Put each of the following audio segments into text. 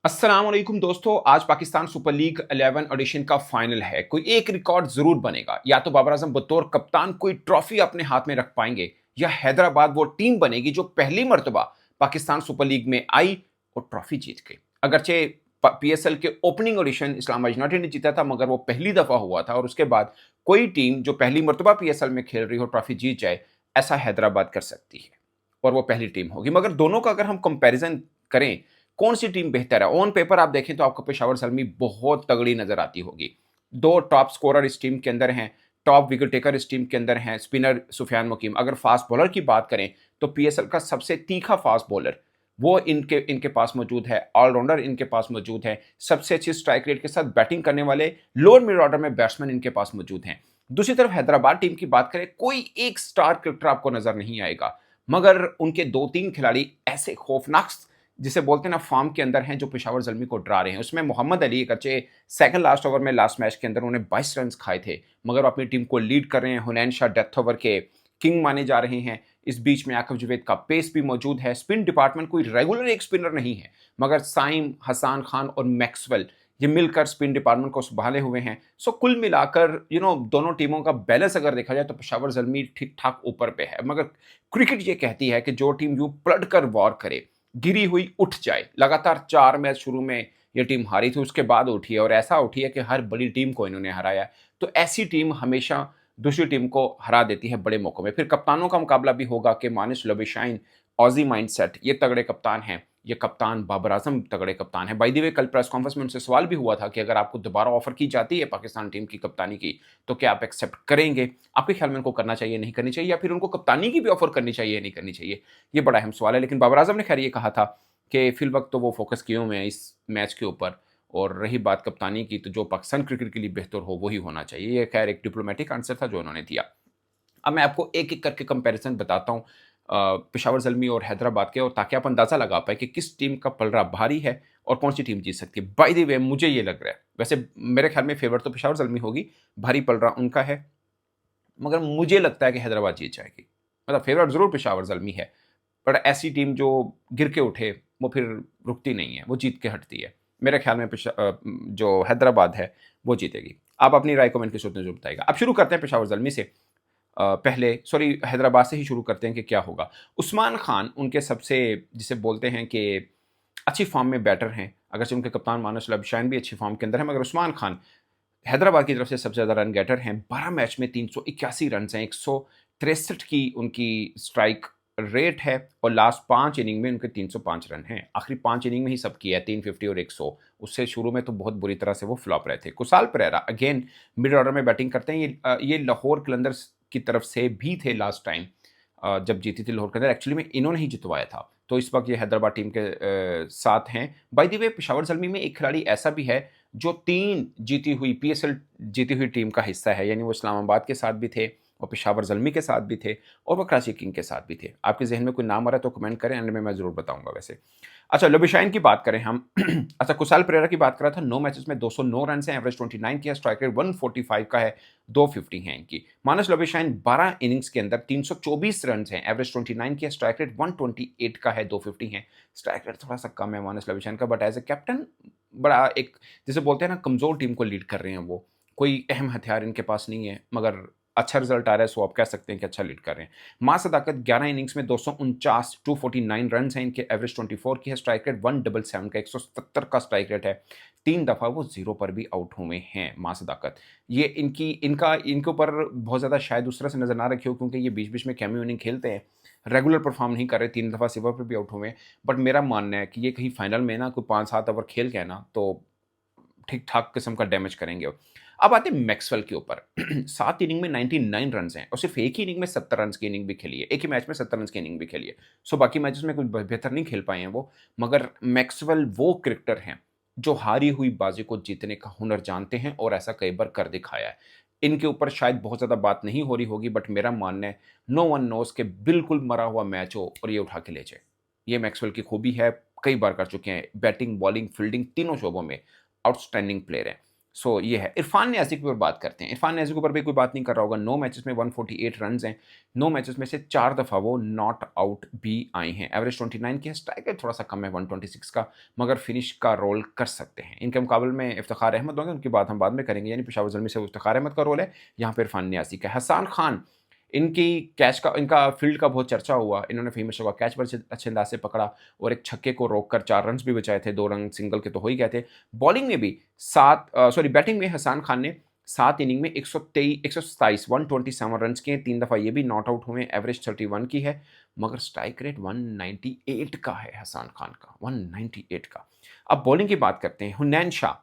अस्सलाम वालेकुम दोस्तों, आज पाकिस्तान सुपर लीग 11 एडिशन का फाइनल है। कोई एक रिकॉर्ड जरूर बनेगा। या तो बाबर आजम बतौर कप्तान कोई ट्रॉफी अपने हाथ में रख पाएंगे, या हैदराबाद वो टीम बनेगी जो पहली मर्तबा पाकिस्तान सुपर लीग में आई और ट्रॉफी जीत गई। अगरचे पीएसएल के ओपनिंग एडिशन इस्लामाबाद यूनाइटेड ने जीता था, मगर वो पहली दफा हुआ था और उसके बाद कोई टीम जो पहली मर्तबा पीएसएल में खेल रही हो ट्रॉफी जीत जाए, ऐसा हैदराबाद कर सकती है और वो पहली टीम होगी। मगर दोनों का अगर हम कंपैरिजन करें, कौन सी टीम बेहतर है, ऑन पेपर आप देखें तो आपको पेशावर जलमी बहुत तगड़ी नजर आती होगी। दो टॉप स्कोरर इस टीम के अंदर हैं, टॉप विकेट टेकर इस टीम के अंदर हैं, स्पिनर सुफियान मुकीम। अगर फास्ट बॉलर की बात करें तो पीएसएल का सबसे तीखा फास्ट बॉलर वो इनके इनके पास मौजूद है। ऑलराउंडर इनके पास मौजूद है। सबसे अच्छी स्ट्राइक रेट के साथ बैटिंग करने वाले लोअर मिड ऑर्डर में बैट्समैन इनके पास मौजूद हैं। दूसरी तरफ हैदराबाद टीम की बात करें, कोई एक स्टार क्रिकेटर आपको नजर नहीं आएगा, मगर उनके दो तीन खिलाड़ी ऐसे खौफनाक जिसे बोलते हैं ना फॉर्म के अंदर हैं, जो पेशावर जलमी को डरा रहे हैं। उसमें मोहम्मद अली एक अच्छे सेकंड लास्ट ओवर में लास्ट मैच के अंदर उन्होंने 22 रन खाए थे, मगर वो अपनी टीम को लीड कर रहे हैं। हुनैन शाह डेथ ओवर के किंग माने जा रहे हैं। इस बीच में आकिब जुवैद का पेस भी मौजूद है। स्पिन डिपार्टमेंट कोई रेगुलर एक स्पिनर नहीं है, मगर साइम, हसान खान और मैक्सवेल ये मिलकर स्पिन डिपार्टमेंट को संभाले हुए हैं। सो कुल मिलाकर दोनों टीमों का बैलेंस अगर देखा जाए तो पेशावर जलमी ठीक ठाक ऊपर पे है। मगर क्रिकेट ये कहती है कि जो टीम यूं पलट कर वॉर करे, गिरी हुई उठ जाए। लगातार 4 मैच शुरू में ये टीम हारी थी, उसके बाद उठी है और ऐसा उठी है कि हर बड़ी टीम को इन्होंने हराया। तो ऐसी टीम हमेशा दूसरी टीम को हरा देती है बड़े मौकों में। फिर कप्तानों का मुकाबला भी होगा कि मानिस लबेशाइन ऑजी माइंडसेट ये तगड़े कप्तान हैं, ये कप्तान बाबर आजम तगड़े कप्तान है। बाय द वे कल प्रेस कॉन्फ्रेंस में उनसे सवाल भी हुआ था कि अगर आपको दोबारा ऑफर की जाती है पाकिस्तान टीम की कप्तानी की, तो क्या आप एक्सेप्ट करेंगे? आपके ख्याल में उनको करना चाहिए, नहीं करनी चाहिए, या फिर उनको कप्तानी की भी ऑफर करनी चाहिए, नहीं करनी चाहिए? ये बड़ा अहम सवाल है। लेकिन बाबर आजम ने खैर ये कहा था कि फिल वक्त तो वो फोकस किए हुए हैं इस मैच के ऊपर, और रही बात कप्तानी की तो जो पाकिस्तान क्रिकेट के लिए बेहतर हो वही होना चाहिए। ये खैर एक डिप्लोमेटिक आंसर था जो उन्होंने दिया। अब मैं आपको एक एक करके कंपैरिजन बताता हूँ पेशावर जलमी और हैदराबाद के, और ताकि आप अंदाजा लगा पाए कि किस टीम का पलड़ा भारी है और कौन सी टीम जीत सकती है। बाय द वे मुझे ये लग रहा है, वैसे मेरे ख्याल में फेवरेट तो पेशावर जलमी होगी, भारी पलड़ा उनका है, मगर मुझे लगता है कि हैदराबाद जीत जाएगी। मतलब फेवरेट जरूर पेशावर जलमी है, पर ऐसी टीम जो गिर के उठे वो फिर रुकती नहीं है, वो जीत के हटती है। मेरे ख्याल में जो हैदराबाद है वो जीतेगी। आप अपनी राय कमेंट के सूत्र में जरूर बताइएगा। अब शुरू करते हैं पेशावर जलमी से। पहले सॉरी हैदराबाद से ही शुरू करते हैं कि क्या होगा। उस्मान खान उनके सबसे, जिसे बोलते हैं कि अच्छी फॉर्म में बैटर हैं, अगरचे उनके कप्तान मानस लबशाइन भी अच्छी फॉर्म के अंदर है, मगर उस्मान खान हैदराबाद की तरफ से सबसे ज़्यादा रन गेटर हैं। 12 मैच में 381 रन हैं, 163 की उनकी स्ट्राइक रेट है, और लास्ट 5 इनिंग में उनके 305 रन हैं। आखिरी 5 इनिंग में ही सब किया है, 350 और 100। उससे शुरू में तो बहुत बुरी तरह से वो फ्लॉप रहे थे। Kushal Perera again middle order में बैटिंग करते हैं। ये लाहौर कलंदर्स की तरफ से भी थे लास्ट टाइम, जब जीती थी लाहौर कलंदर। एक्चुअली में इन्होंने ही जितवाया था, तो इस वक्त ये हैदराबाद टीम के साथ हैं। By the way Peshawar Zalmi में एक खिलाड़ी ऐसा भी है जो 3 जीती हुई पीएसएल जीती हुई टीम का हिस्सा है, यानी वो इस्लामाबाद के साथ भी थे, वो पेशावर जलमी के साथ भी थे, और वो कराची किंग के साथ भी थे। आपके जहन में कोई नाम आ रहा है तो कमेंट करें, एंड में मैं ज़रूर बताऊंगा। वैसे अच्छा, लुबिशाइन की बात करें हम अच्छा, कुशाल परेरा की बात करा था। 9 मैचेस में 209 रन हैं, एवरेज 29 की है, स्ट्राइक रेट 145 का है, 250 है इनकी। मानस लुबिशाइन 12 इनिंग्स के अंदर 324 रन हैं, एवरेज 29 की है, स्ट्राइक रेट 128 का है, 250 है। स्ट्राइक रेट थोड़ा सा कम है मानस लुबिशाइन का, बट एज ए कैप्टन बड़ा एक, जिसे बोलते हैं ना, कमज़ोर टीम को लीड कर रहे हैं वो। कोई अहम हथियार इनके पास नहीं है, मगर अच्छा रिजल्ट आ रहा है, सो आप कह सकते हैं कि अच्छा लीड कर रहे हैं। मां सदाकत 11 इनिंग्स में 249 249 रन हैं इनके, एवरेज 24 की है, स्ट्राइक रेट 177 का, 170 का स्ट्राइक रेट है। 3 दफ़ा वो 0 पर भी आउट हुए हैं मां सदाकत। ये इनके ऊपर बहुत ज़्यादा शायद दूसरा से नज़र ना रखी हो, क्योंकि ये बीच बीच में कैमियो इनिंग खेलते हैं, रेगुलर परफॉर्म नहीं कर रहे। 3 दफ़ा सिल्वर पर भी आउट हुए हैं। बट मेरा मानना है कि ये कहीं फाइनल में ना कोई 5-7 ओवर खेल के है ना, तो ठीक ठाक किस्म का डैमेज करेंगे वो। अब आते हैं मैक्सवेल के ऊपर। 7 इनिंग में 99 रन हैं, और सिर्फ एक ही इनिंग में 70 रन की इनिंग भी खेली है, एक ही मैच में 70 रन की इनिंग भी खेली है। सो बाकी मैचेस में कुछ बेहतर नहीं खेल पाए हैं वो, मगर मैक्सवेल वो क्रिकेटर हैं जो हारी हुई बाजी को जीतने का हुनर जानते हैं, और ऐसा कई बार कर दिखाया है। इनके ऊपर शायद बहुत ज़्यादा बात नहीं हो रही होगी, बट मेरा मानना है नो वन नोस के बिल्कुल मरा हुआ मैच हो और ये उठा के ले जाए। ये मैक्सवेल की खूबी है, कई बार कर चुके हैं। बैटिंग, बॉलिंग, फील्डिंग तीनों शोबों में आउटस्टैंडिंग प्लेयर है। सो ये है। इरफान नियाज़ी के ऊपर बात करते हैं। इरफान नियाज़ी के ऊपर भी कोई बात नहीं कर रहा होगा। 9 मैचेस में 148 रन्स हैं। 9 मैचेस में से 4 दफ़ा वो नॉट आउट भी आए हैं। एवरेज 29 की है, स्ट्राइक रेट थोड़ा-सा कम है 126 का, मगर फिनिश का रोल कर सकते हैं। इनके मुकाबले में इफ्तिखार अहमद होंगे, उनकी बात हम बाद में करेंगे, यानी पेशावर ज़ल्मी से इफ्तिखार अहमद का रोल है, यहाँ पे इरफान नियाज़ी का। हसान खान, इनका फील्ड का बहुत चर्चा हुआ। इन्होंने फ़हीम अशरफ का कैच बड़े अच्छे अंदाज से पकड़ा और एक छक्के को रोककर 4 रन्स भी बचाए थे। 2 रन सिंगल के तो हो ही गए थे। बॉलिंग में भी बैटिंग में हसान खान ने 7 इनिंग में 127 रन्स किए, 3 दफ़ा ये भी नॉट आउट हुए, एवरेज 31 की है, मगर स्ट्राइक रेट 198 का है हसान खान का, 198 का। अब बॉलिंग की बात करते हैं। हुनैन शाह,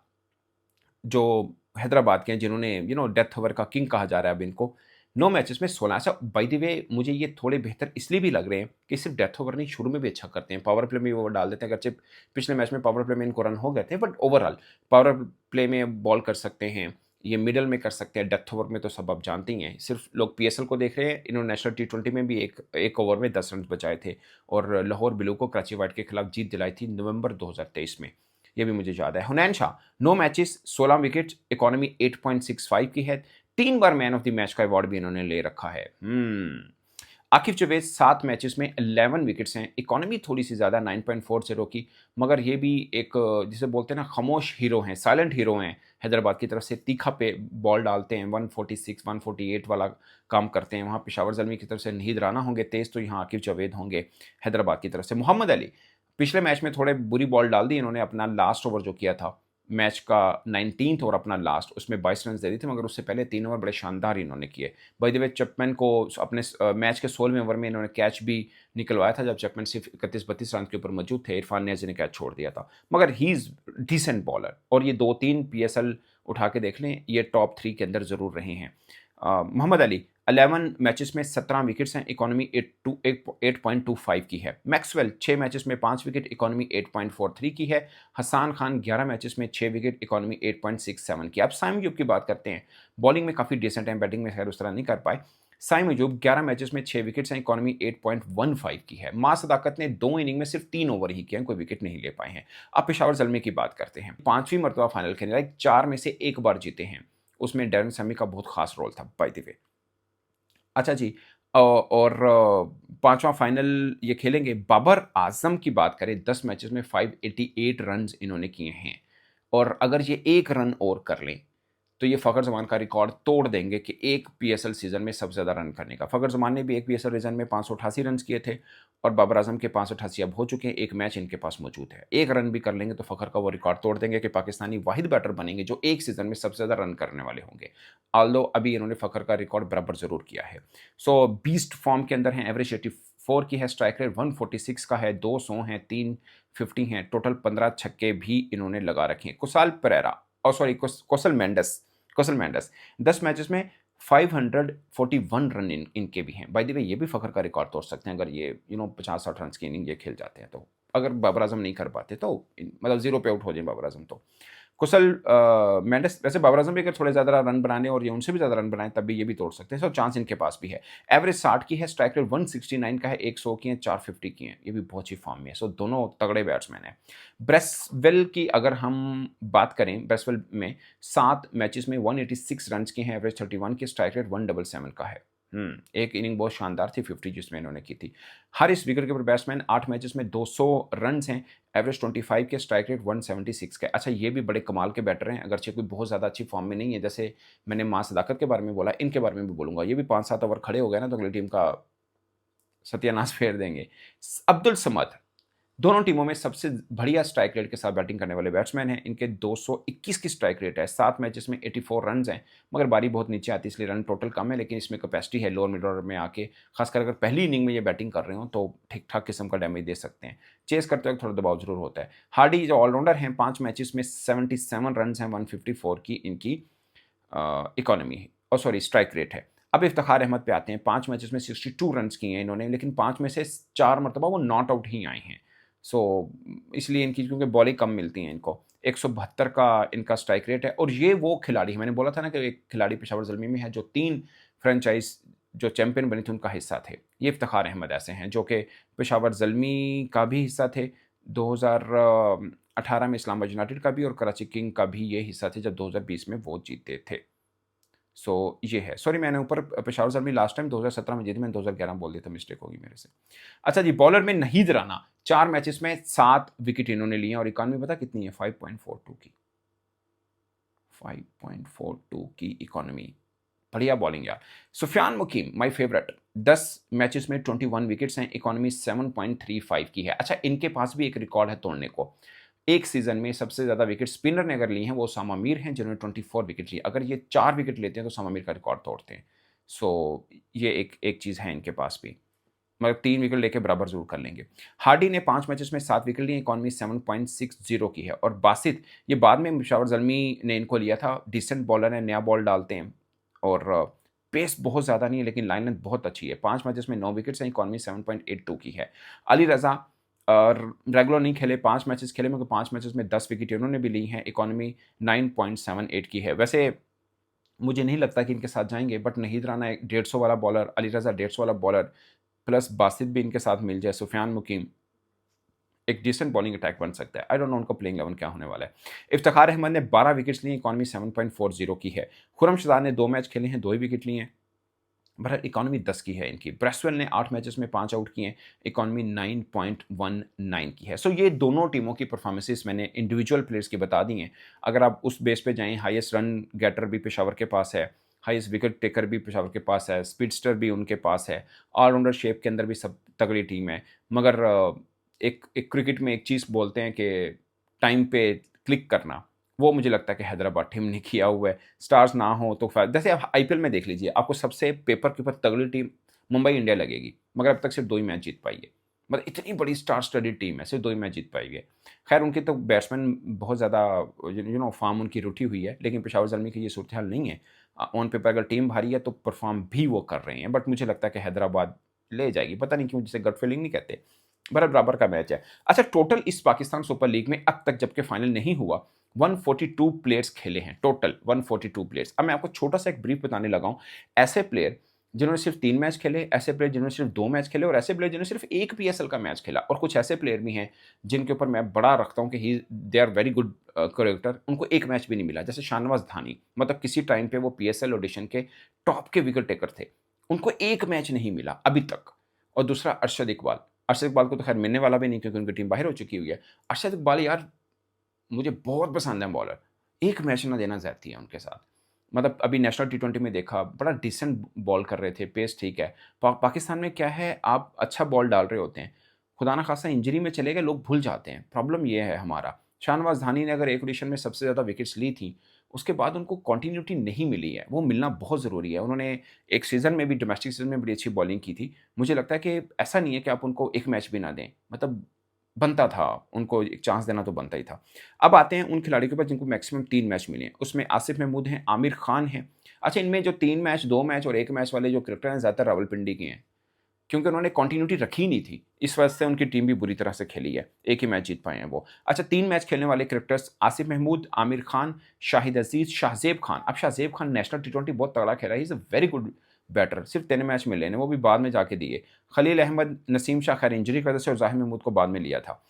जो हैदराबाद के हैं, जिन्होंने डेथ ओवर का किंग कहा जा रहा है अब इनको, 9 मैचेस में 16। अच्छा, बाय द वे मुझे ये थोड़े बेहतर इसलिए भी लग रहे हैं कि सिर्फ डेथ ओवर नहीं, शुरू में भी अच्छा करते हैं, पावर प्ले में भी वो डाल देते हैं। अगरचे पिछले मैच में पावर प्ले में इनको रन हो गए थे, बट ओवरऑल पावर प्ले में बॉल कर सकते हैं, ये मिडल में कर सकते हैं, डेथ ओवर में तो सब आप जानते ही हैं। सिर्फ लोग पीएसएल को देख रहे हैं, इन्होंने नेशनल टी20 में भी एक ओवर में 10 रन बचाए थे और लाहौर ब्लू को कराची वाइट के खिलाफ जीत दिलाई थी नवंबर 2023 में, ये भी मुझे याद है। हुनैन शाह, 9 मैचेस, 16 विकेट, इकोनॉमी 8.65 की है। 3 बार मैन ऑफ द मैच का अवार्ड भी इन्होंने ले रखा है। आकिब जावेद, 7 मैचेस में 11 विकेट्स हैं, इकोनॉमी थोड़ी सी ज़्यादा 9.40 की, मगर ये भी एक जिसे बोलते हैं ना, खामोश हीरो हैं, साइलेंट हीरो हैं। हैदराबाद की तरफ से तीखा पे बॉल डालते हैं, 146 148 वाला काम करते हैं। वहाँ पेशावर ज़ल्मी की तरफ से नहीद राना होंगे तेज़, तो यहाँ आकिब जावेद होंगे हैदराबाद की तरफ से। मोहम्मद अली, पिछले मैच में थोड़े बुरी बॉल डाल दी इन्होंने, अपना लास्ट ओवर जो किया था मैच का 19th ओवर अपना लास्ट, उसमें 22 रन दे दी थी, मगर उससे पहले 3 ओवर बड़े शानदार इन्होंने किए। बाय द वे चैपमैन को अपने मैच के 16वें ओवर में इन्होंने कैच भी निकलवाया था, जब चैपमैन सिर्फ 31-32 रन के ऊपर मौजूद थे। इरफान नियाज़ी ने कैच छोड़ दिया था, मगर ही इज़ डिसेंट बॉलर, और ये 2-3 पीएसएल उठा के देख लें, ये टॉप 3 के अंदर ज़रूर रहे हैं। मोहम्मद अली, 11 मैचेस में 17 विकेट्स हैं, इकोनॉमी 8.25 की है। मैक्सवेल, 6 मैचेस में 5 विकेट, इकोनॉमी 8.43 की है। हसान खान, 11 मैचेस में 6 विकेट, इकोनॉमी 8.67 की। अब साइम अयूब की बात करते हैं। बॉलिंग में काफ़ी डिसेंट है, बैटिंग में खैर उस तरह नहीं कर पाए। साइम अयूब, 11 मैचेस में 6 विकेट्स हैं, इकोनॉमी 8.15 की है। मां सदाकत ने 2 इनिंग में सिर्फ 3 ओवर ही किए हैं, कोई विकेट नहीं ले पाए हैं। अब पेशावर ज़ल्मी की बात करते हैं। 5वीं मरतबा फाइनल खेलने, 4 में से 1 बार जीते हैं, उसमें डैरेन सैमी का बहुत खास रोल था बाय द वे। अच्छा जी, और 5वां फाइनल ये खेलेंगे। बाबर आज़म की बात करें, 10 मैचेस में 588 रन्स इन्होंने किए हैं, और अगर ये 1 रन और कर लें तो ये फ़खर ज़मान का रिकॉर्ड तोड़ देंगे कि एक पीएसएल सीज़न में सबसे ज़्यादा रन करने का। फ़खर ज़मान ने भी एक पीएसएल सीज़न में 588 रन्स किए थे, और बाबर आज़म के 588 अब हो चुके हैं, एक मैच इनके पास मौजूद है। 1 रन भी कर लेंगे तो फ़खर का वो रिकॉर्ड तोड़ देंगे कि पाकिस्तानी वाहिद बैटर बनेंगे जो एक सीज़न में सबसे ज़्यादा रन करने वाले होंगे। ऑल्दो अभी इन्होंने फ़खर का रिकॉर्ड बराबर ज़रूर किया है। सो बीस्ट फॉर्म के अंदर हैं, एवरेज 84 की है, स्ट्राइक रेट 146 का है, 2 100 हैं, 3 50 हैं, टोटल 15 छक्के भी इन्होंने लगा रखे हैं। कोसल मेंडस, 10 मैचेस में 541 रन इनके भी हैं। बाय द वे ये भी फ़खर का रिकॉर्ड तोड़ सकते हैं, अगर ये 50-60 रन की इनिंग ये खेल जाते हैं तो। अगर बाबर आज़म नहीं कर पाते तो मतलब 0 पे आउट हो जाए बाबर आज़म तो। कुशल मेंडिस, वैसे बाबर आज़म भी अगर थोड़े ज़्यादा रन बनाने और ये उनसे भी ज़्यादा रन बनाएँ तब भी ये भी तोड़ सकते हैं, सो चांस इनके पास भी है। एवरेज 60 की है, स्ट्राइक रेट 169 का है, 100 की है, 450 की हैं, ये भी बहुत ही फॉर्म में है, सो दोनों तगड़े बैट्समैन हैं। ब्रेसवेल की अगर हम बात करें, ब्रेसवेल में 7 मैचेस में 186 रन्स के हैं, एवरेज 31 की, स्ट्राइक रेट 177 का है। एक इनिंग बहुत शानदार थी 50 जिसमें इन्होंने की थी। Haris wicket keeper batsman, 8 matches में 200 रन्स हैं, एवरेज 25 के, स्ट्राइक रेट 176 का है। अच्छा, ये भी बड़े कमाल के बैटर हैं, अगरचे कोई बहुत ज़्यादा अच्छी फॉर्म में नहीं है, जैसे मैंने मां सदाकत के बारे में बोला, इनके बारे में भी बोलूँगा। ये भी 5-7 ओवर खड़े हो गए ना तो अगली टीम का सत्यानाश फेर देंगे। अब्दुल समद, दोनों टीमों में सबसे बढ़िया स्ट्राइक रेट के साथ बैटिंग करने वाले बैट्समैन हैं। इनके 221 की स्ट्राइक रेट है, 7 मैचेस में 84 रन्स हैं, मगर बारी बहुत नीचे आती है इसलिए रन टोटल कम है, लेकिन इसमें कैपेसिटी है लोअर मिड ऑर्डर में आके, खासकर अगर पहली इनिंग में ये बैटिंग कर रहे हो तो ठीक-ठाक किस्म का डैमेज दे सकते हैं। चेस करते वक्त थोड़ा दबाव ज़रूर होता है। हार्डी जो ऑलराउंडर हैं, 5 मैचेस में 77 रन्स हैं, 154 की इनकी इकोनॉमी स्ट्राइक रेट है। अब इफ्तिखार अहमद पे आते हैं। 5 मैचेस में 62 रन्स किए हैं इन्होंने, लेकिन 5 में से 4 मरतबा वो नॉट आउट ही आए हैं। सो इसलिए इनकी, क्योंकि बॉलें कम मिलती हैं इनको, 172 का इनका स्ट्राइक रेट है, और ये वो खिलाड़ी है, मैंने बोला था ना कि एक खिलाड़ी पेशावर ज़ल्मी में है जो 3 फ्रेंचाइज़ जो चैंपियन बनी थी उनका हिस्सा थे। ये इफ्तिखार अहमद ऐसे हैं जो कि पेशावर ज़ल्मी का भी हिस्सा थे, 2000 18 में इस्लामाबाद यूनाइटेड का भी और कराची किंग का भी ये हिस्सा थे जब 2020 में वो जीते थे। सो ये है। सॉरी, मैंने ऊपर पेशावर ज़ल्मी लास्ट टाइम 2017 में जीती, मैंने 2011 बोल दिया था, मिस्टेक होगी मेरे से। अच्छा जी, बॉलर में नहीद राना 4 मैचेस में 7 विकेट इन्होंने लिए और इकॉनमी पता कितनी है? 5.42 की। 5.42 की इकॉनमी। बढ़िया बॉलिंग यार। सुफियान मुकीम माय फेवरेट, 10 मैचेस में 21 विकेट्स हैं, इकॉनमी 7.35 की है। अच्छा, इनके पास भी एक रिकॉर्ड है तोड़ने को। एक सीजन में सबसे ज्यादा विकेट स्पिनर ने अगर ली हैं वो उसामा मीर हैं जिन्होंने 24 विकेट ली। अगर ये 4 विकेट लेते हैं तो उसामा मीर का रिकॉर्ड तोड़ते हैं। सो ये एक एक चीज है इनके पास भी, मतलब 3 विकेट लेके बराबर जरूर कर लेंगे। हार्डी ने 5 मैचेस में 7 विकेट लिए, इकॉनमी 7.60 की है। और बासित, ये बाद में पेशावर ज़ल्मी ने इनको लिया था, डिसेंट बॉलर है, नया बॉल डालते हैं और पेस बहुत ज़्यादा नहीं है लेकिन लाइन लेंथ बहुत अच्छी है। 5 मैचेस में 9 विकेट्स हैं, इकॉनमी 7.82 की है। अली रज़ा रेगुलर नहीं खेले, 5 मैचेस खेले मगर 5 मैचेस में 10 विकेट उन्होंने भी ली हैं, इकॉनमी 9.78 की है। वैसे मुझे नहीं लगता कि इनके साथ जाएंगे, बट नहीद राना एक 150 वाला बॉलर, अली रज़ा 150 वाला बॉलर, प्लस बासित भी इनके साथ मिल जाए, सुफियान मुकीम, एक डिसेंट बॉलिंग अटैक बन सकता है। आई डोंट नो उनका प्लेइंग 11 क्या होने वाला है। इफ्तिखार अहमद ने 12 विकेट्स लिए, इकॉनमी 7.40 की है। खुरम शहजाद ने 2 मैच खेले हैं, 2 ही विकेट लिए हैं, बहरहाल इकॉनमी 10 की है इनकी। ब्रेसवेल ने 8 मैचेस में 5 आउट किए हैं, इकॉनमी 9.19 की है। सो ये दोनों टीमों की परफॉर्मेंसेस मैंने इंडिविजुअल प्लेयर्स की बता दी हैं। अगर आप उस बेस पे जाएं, हाईएस्ट रन गेटर भी पेशावर के पास है, हाईएस्ट विकेट टेकर भी पेशावर के पास है, स्पीडस्टर भी उनके पास है, ऑलराउंडर शेप के अंदर भी सब तगड़ी टीम है। मगर एक क्रिकेट में एक चीज़ बोलते हैं कि टाइम पे क्लिक करना, वो मुझे लगता है कि हैदराबाद टीम ने किया हुआ है। स्टार्स ना हो तो जैसे आप आईपीएल में देख लीजिए, आपको सबसे पेपर के ऊपर तगड़ी टीम मुंबई इंडिया लगेगी, मगर अब तक सिर्फ 2 ही मैच जीत पाई है। मतलब इतनी बड़ी स्टार स्टडीड टीम है, सिर्फ 2 ही मैच जीत पाई है। खैर उनके तो बैट्समैन बहुत ज़्यादा फॉर्म उनकी रुठी हुई है, लेकिन पेशावर ज़ल्मी की ये सूरत हाल नहीं है। ऑन पेपर अगर टीम भारी है तो परफॉर्म भी वो कर रहे हैं, बट मुझे लगता है कि हैदराबाद ले जाएगी, पता नहीं क्यों, जिसे गट फीलिंग नहीं कहते। बराबर का मैच है। अच्छा, टोटल इस पाकिस्तान सुपर लीग में अब तक जबकि फाइनल नहीं हुआ, 142 प्लेयर्स खेले हैं, टोटल 142 प्लेयर्स। अब मैं आपको छोटा सा एक ब्रीफ बताने लगा हूं। ऐसे प्लेयर जिन्होंने सिर्फ 3 मैच खेले, ऐसे प्लेयर जिन्होंने सिर्फ 2 मैच खेले और ऐसे प्लेयर जिन्होंने सिर्फ एक पीएसएल का मैच खेला। और कुछ ऐसे प्लेयर भी हैं जिनके ऊपर मैं बड़ा रखता हूं कि ही they are very good character, उनको एक मैच भी नहीं मिला। जैसे शाहनवाज धानी, मतलब किसी टाइम पे वो पीएसएल ऑडिशन के टॉप के विकेट टेकर थे, उनको एक मैच नहीं मिला अभी तक। और दूसरा अरशद इकबाल, अरशद इकबाल को तो खैर मिलने वाला भी नहीं क्योंकि उनकी टीम बाहर हो चुकी हुई है। अरशद इकबाल यार मुझे बहुत पसंद है बॉलर, एक मैच ना देना ज़्यादती है उनके साथ। मतलब अभी नेशनल टी20 में देखा, बड़ा डिसेंट बॉल कर रहे थे, पेस ठीक है। पाकिस्तान में क्या है, आप अच्छा बॉल डाल रहे होते हैं, खुदा ना खास्ता इंजरी में चले गए, लोग भूल जाते हैं। प्रॉब्लम ये है हमारा। शाहनवाज धानी ने अगर एक ऑडिशन में सबसे ज़्यादा विकेट्स ली थी, उसके बाद उनको कंटिन्यूटी नहीं मिली है, वो मिलना बहुत ज़रूरी है। उन्होंने एक सीज़न में भी, डोमेस्टिक सीज़न में बड़ी अच्छी बॉलिंग की थी। मुझे लगता है कि ऐसा नहीं है कि आप उनको एक मैच भी ना दें, मतलब बनता था, उनको एक चांस देना तो बनता ही था। अब आते हैं उन खिलाड़ियों के पास जिनको मैक्सिमम 3 मैच मिले हैं। उसमें आसिफ महमूद हैं, आमिर खान हैं। अच्छा, इनमें जो 3 मैच, 2 मैच और 1 मैच वाले जो क्रिकेटर हैं, ज़्यादातर रावलपिंडी के हैं, क्योंकि उन्होंने कंटिन्यूटी रखी नहीं थी। इस वजह से उनकी टीम भी बुरी तरह से खेली है, एक ही मैच जीत पाए हैं वो। अच्छा, 3 मैच खेलने वाले क्रिकेटर्स आसिफ महमूद, आमिर खान, शाहिद अजीज़, शाहज़ेब खान। अब शाहज़ेब खान नेशनल टी20 बहुत तगड़ा खेला है, he is a very good batter. सिर्फ 3 मैच मिले हैं, वो भी बाद में जाके दिए। खलील अहमद, नसीम शाह खैर इंजरी की वजह से, और ज़ाहिर महमूद को बाद में लिया था।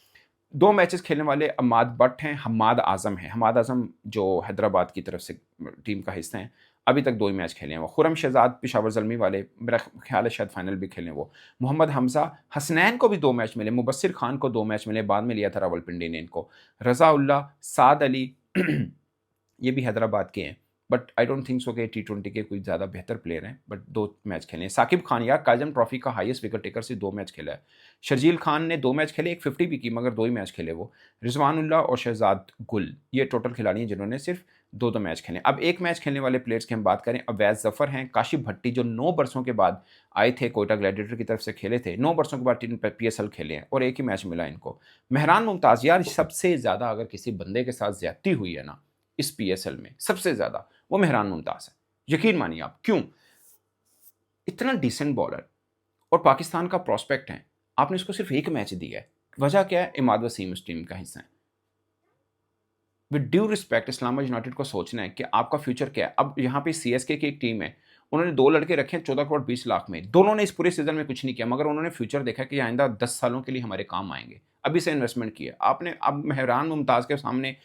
2 मैचेस खेलने वाले अम्माद बट हैं, हम्माद आज़म हैं। हम्माद आज़म जो हैदराबाद की तरफ से टीम का हिस्सा हैं, अभी तक 2 ही मैच खेले हैं वो। खुरम शहजाद पेशावर ज़ल्मी वाले, मेरा ख्याल है शायद फाइनल भी खेलें वो। मोहम्मद हमज़ा, हसनैन को भी 2 मैच मिले, मुबस्सिर खान को 2 मैच मिले, बाद में लिया था रावलपिंडी ने इनको। रज़ा उल्लाह, साद अली ये भी हैदराबाद के हैं, but I don't think so कि टी20 के कोई ज़्यादा बेहतर प्लेयर हैं, बट 2 मैच खेले हैं। साकिब खान यार काजम ट्रॉफी का हाईएस्ट विकेट टेकर से 2 मैच खेला है। शर्जील खान ने 2 मैच खेले, एक 50 भी की, मगर 2 ही मैच खेले वो। रिजवानुल्लाह और शहजाद गुल, ये टोटल खिलाड़ी हैं जिन्होंने सिर्फ 2-2 मैच खेले। अब एक मैच खेलने वाले प्लेयर्स की हम बात करें, अवैध जफर हैं, काशिफ भट्टी जो 9 बरसों के बाद आए थे, कोयटा ग्लैडिएटर की तरफ से खेले थे, 9 बरसों के बाद पीएसएल खेले हैं और एक ही मैच मिला इनको। मेहरान मुमताज़, यार सबसे ज़्यादा अगर किसी बंदे के साथ ज्यादती हुई है ना इस पीएसएल में, सबसे ज़्यादा वो मेहरान मुमताज़ है। यकीन मानिए आप, क्यों? इतना डिसेंट बॉलर और पाकिस्तान का प्रोस्पेक्ट है, आपने इसको सिर्फ एक मैच दिया है। वजह क्या है? इमाद वसीम उस टीम का हिस्सा है। With due respect, Islamabad United को सोचना है कि आपका फ्यूचर क्या है। अब यहाँ पे सीएसके की एक टीम है, उन्होंने 2 लड़के रखे हैं 14 करोड़ 20 लाख में। दोनों ने इस पूरे सीज़न में कुछ नहीं किया, मगर उन्होंने फ्यूचर देखा कि आइंदा 10 सालों के लिए हमारे काम आएँगे। अभी से इन्वेस्टमेंट किया। आपने अब मेहरान मुमताज़ के सामने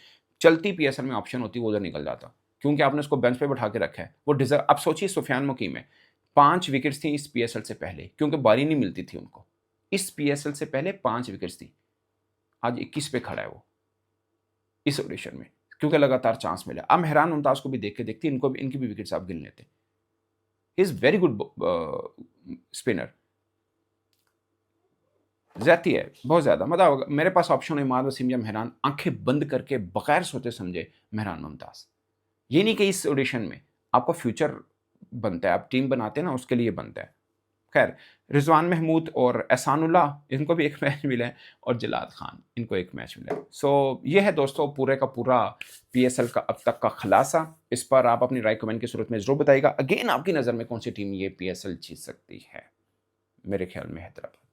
चलती पीएसएल में ऑप्शन होती, वो उधर निकल जाता। क्योंकि आपने उसको बेंच पे बैठा के रखा है। वो डिज़र्व। अब सोचिए सुफियान मुकीम है, 5 विकेट्स थी इस पीएसएल से पहले, क्योंकि बारी नहीं मिलती थी उनको। इस पीएसएल से पहले 5 विकेट्स थी। आज 21 पे खड़ा है वो, इस ऑडिशन में, क्योंकि लगातार चांस मिला। अब मेहरान मुमताज़ को भी देख के देखते, इनको भी, इनकी भी विकेट्स आप गिन लेते। He is very good spinner. ज़्यादती है, बहुत ज़्यादा। मतलब मेरे पास ऑप्शन है इमाद वसीम या मेहरान, आँखें बंद करके बगैर सोचे समझे मेहरान मुमताज़। ये नहीं कि इस ऑडिशन में आपका फ्यूचर बनता है, आप टीम बनाते हैं ना, उसके लिए बनता है। खैर, रिज़वान महमूद और एहसानुल्लाह, इनको भी 1 मैच मिला है, और जिलाद खान, इनको 1 मैच मिला है। सो ये है दोस्तों पूरे का पूरा पीएसएल का अब तक का खुलासा। इस पर आप अपनी राय कमेंट की सूरत में ज़रूर बताइएगा। अगेन आपकी नज़र में कौन सी टीम ये पीएसएल जीत सकती है? मेरे ख्याल में हैदराबाद।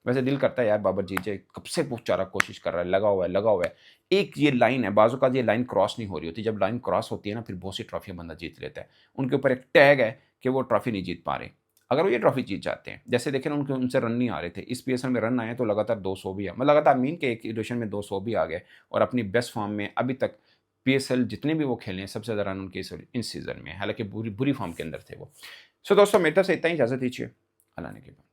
वैसे दिल करता है यार बाबर जीत जाए, कब से बेचारा कोशिश कर रहा है, लगा हुआ है, लगा हुआ है। एक ये लाइन है, बाज़ औक़ात ये लाइन क्रॉस नहीं हो रही होती, जब लाइन क्रॉस होती है ना, फिर बहुत सी ट्रॉफ़ियाँ बंदा जीत लेता है। उनके ऊपर एक टैग है कि वो ट्रॉफ़ी नहीं जीत पा रहे। अगर वो ये ट्रॉफ़ी जीत जाते हैं, जैसे देखें ना, उनसे रन नहीं आ रहे थे, इस पीएसएल में रन आए हैं तो लगातार 200 भी है, मतलब लगातार मीन के एक एडिशन में 200 भी आ गए, और अपनी बेस्ट फॉर्म में अभी तक पीएसएल जितने भी वो खेले हैं, सबसे ज़्यादा रन उनके इस सीज़न में है, हालाँकि बुरी बुरी फॉर्म के अंदर थे वो। सो दोस्तों, मेरी तरफ से इतना ही, इजाज़त दीजिए। अल्लाह ने के बाद।